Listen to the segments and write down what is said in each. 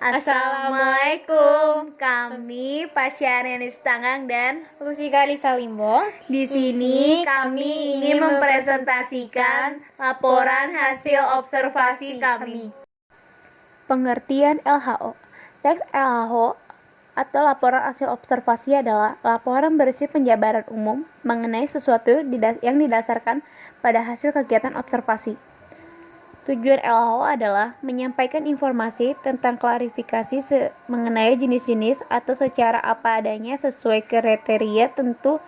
Assalamualaikum. Kami Pasyarenis Tanggang dan Lusika Lisa Limbo. di sini kami ingin mempresentasikan laporan hasil observasi kami. Pengertian LHO. Teks LHO atau laporan hasil observasi adalah laporan berisi penjabaran umum mengenai sesuatu yang didasarkan pada hasil kegiatan observasi. Tujuan LHO adalah menyampaikan informasi tentang klarifikasi mengenai jenis-jenis atau secara apa adanya sesuai kriteria tentu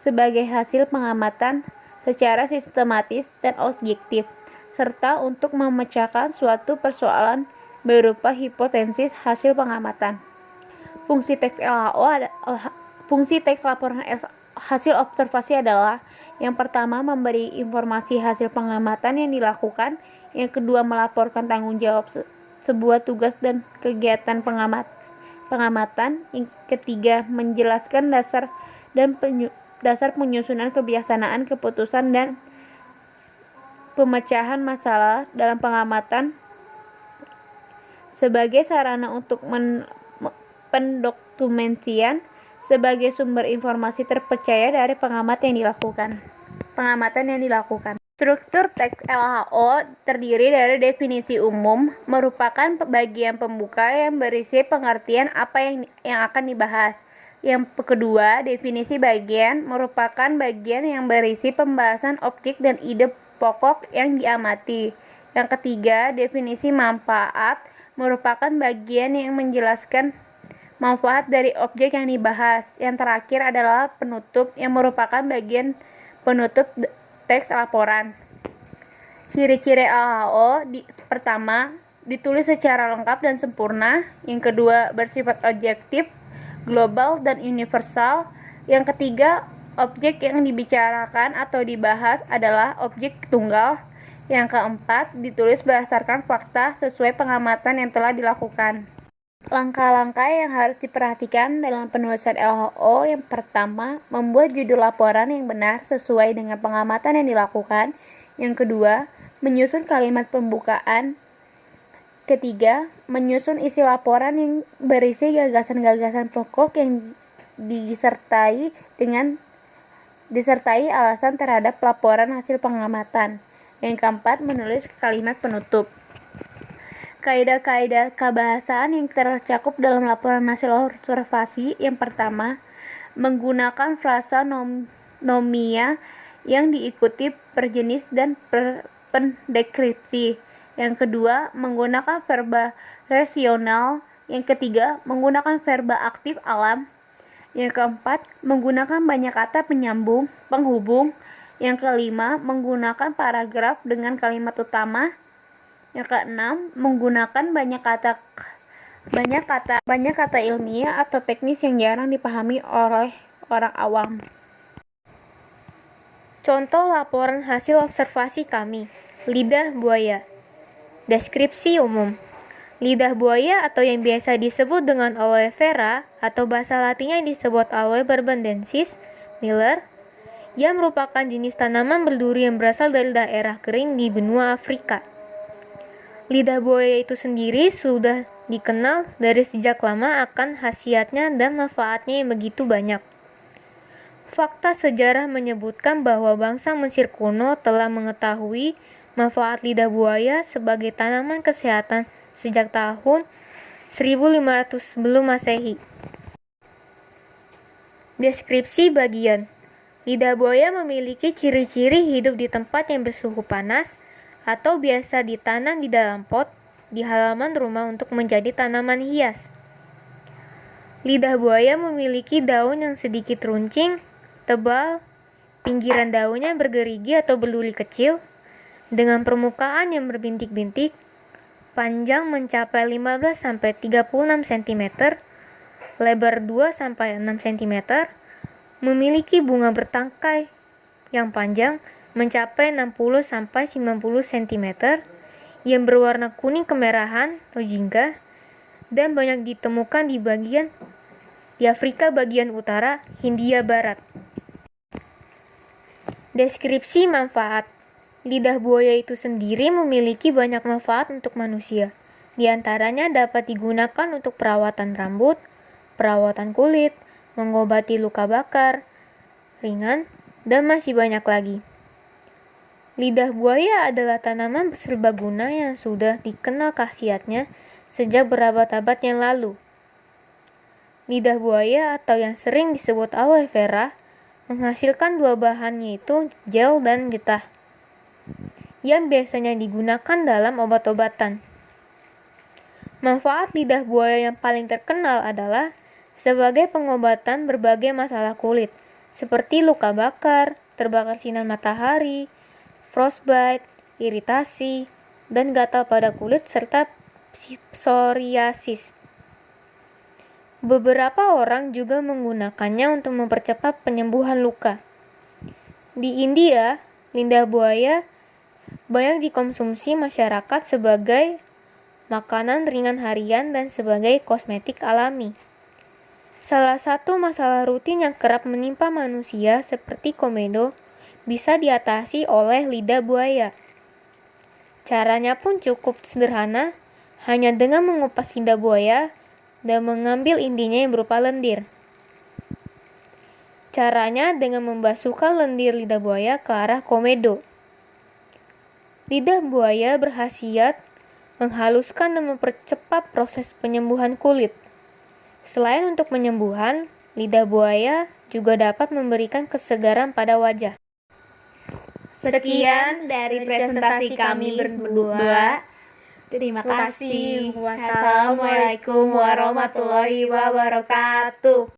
sebagai hasil pengamatan secara sistematis dan objektif, serta untuk memecahkan suatu persoalan berupa hipotesis hasil pengamatan. Fungsi teks laporan hasil observasi adalah yang pertama, memberi informasi hasil pengamatan yang dilakukan. Yang kedua, melaporkan tanggung jawab sebuah tugas dan kegiatan pengamatan. Yang ketiga, menjelaskan dasar penyusunan kebijaksanaan keputusan dan pemecahan masalah dalam pengamatan sebagai sarana untuk pendokumentasian sebagai sumber informasi terpercaya dari pengamatan yang dilakukan. Struktur teks LHO terdiri dari definisi umum, merupakan bagian pembuka yang berisi pengertian apa yang akan dibahas. Yang kedua, definisi bagian merupakan bagian yang berisi pembahasan objek dan ide pokok yang diamati. Yang ketiga, definisi manfaat merupakan bagian yang menjelaskan manfaat dari objek yang dibahas. Yang terakhir adalah penutup yang merupakan bagian penutup teks laporan. Ciri-ciri LHO pertama, ditulis secara lengkap dan sempurna. Yang kedua, bersifat objektif, global, dan universal. Yang ketiga, objek yang dibicarakan atau dibahas adalah objek tunggal. Yang keempat, ditulis berdasarkan fakta sesuai pengamatan yang telah dilakukan. Langkah-langkah yang harus diperhatikan dalam penulisan LHO. Yang pertama, membuat judul laporan yang benar sesuai dengan pengamatan yang dilakukan. Yang kedua, menyusun kalimat pembukaan. Ketiga, menyusun isi laporan yang berisi gagasan-gagasan pokok yang disertai alasan terhadap laporan hasil pengamatan. Yang keempat, menulis kalimat penutup. Kaidah-kaidah kebahasaan yang tercakup dalam laporan hasil observasi. Yang pertama, menggunakan frasa nomia yang diikuti perjenis dan pendeskripsi. Yang kedua, menggunakan verba rasional. Yang ketiga, menggunakan verba aktif alam. Yang keempat, menggunakan banyak kata penyambung, penghubung. Yang kelima, menggunakan paragraf dengan kalimat utama. Yang keenam, menggunakan banyak kata ilmiah atau teknis yang jarang dipahami oleh orang awam. Contoh laporan hasil observasi kami. Lidah buaya. Deskripsi umum. Lidah buaya atau yang biasa disebut dengan aloe vera atau bahasa latinnya disebut Aloe barbadensis Miller, yang merupakan jenis tanaman berduri yang berasal dari daerah kering di benua Afrika. Lidah buaya itu sendiri sudah dikenal dari sejak lama akan khasiatnya dan manfaatnya yang begitu banyak. Fakta sejarah menyebutkan bahwa bangsa Mesir kuno telah mengetahui manfaat lidah buaya sebagai tanaman kesehatan sejak tahun 1500 sebelum Masehi. Deskripsi bagian. Lidah buaya memiliki ciri-ciri hidup di tempat yang bersuhu panas atau biasa ditanam di dalam pot di halaman rumah untuk menjadi tanaman hias. Lidah buaya memiliki daun yang sedikit runcing, tebal, pinggiran daunnya bergerigi atau berduri kecil, dengan permukaan yang berbintik-bintik, panjang mencapai 15-36 cm, lebar 2-6 cm, memiliki bunga bertangkai yang panjang mencapai 60-90 cm, yang berwarna kuning kemerahan atau jingga, dan banyak ditemukan di Afrika bagian utara, Hindia Barat. Deskripsi manfaat. Lidah buaya itu sendiri memiliki banyak manfaat untuk manusia. Di antaranya dapat digunakan untuk perawatan rambut, perawatan kulit, mengobati luka bakar ringan, dan masih banyak lagi. Lidah buaya adalah tanaman serbaguna yang sudah dikenal khasiatnya sejak berabad-abad yang lalu. Lidah buaya atau yang sering disebut aloe vera menghasilkan dua bahan, yaitu gel dan getah, yang biasanya digunakan dalam obat-obatan. Manfaat lidah buaya yang paling terkenal adalah sebagai pengobatan berbagai masalah kulit, seperti luka bakar, terbakar sinar matahari, frostbite, iritasi, dan gatal pada kulit, serta psoriasis. Beberapa orang juga menggunakannya untuk mempercepat penyembuhan luka. Di India, lidah buaya banyak dikonsumsi masyarakat sebagai makanan ringan harian dan sebagai kosmetik alami. Salah satu masalah rutin yang kerap menimpa manusia seperti komedo bisa diatasi oleh lidah buaya. Caranya pun cukup sederhana, hanya dengan mengupas lidah buaya dan mengambil intinya yang berupa lendir. Caranya dengan membasuhkan lendir lidah buaya ke arah komedo. Lidah buaya berkhasiat menghaluskan dan mempercepat proses penyembuhan kulit. Selain untuk penyembuhan, lidah buaya juga dapat memberikan kesegaran pada wajah. Sekian dari presentasi kami berdua. Terima kasih. Wassalamualaikum warahmatullahi wabarakatuh.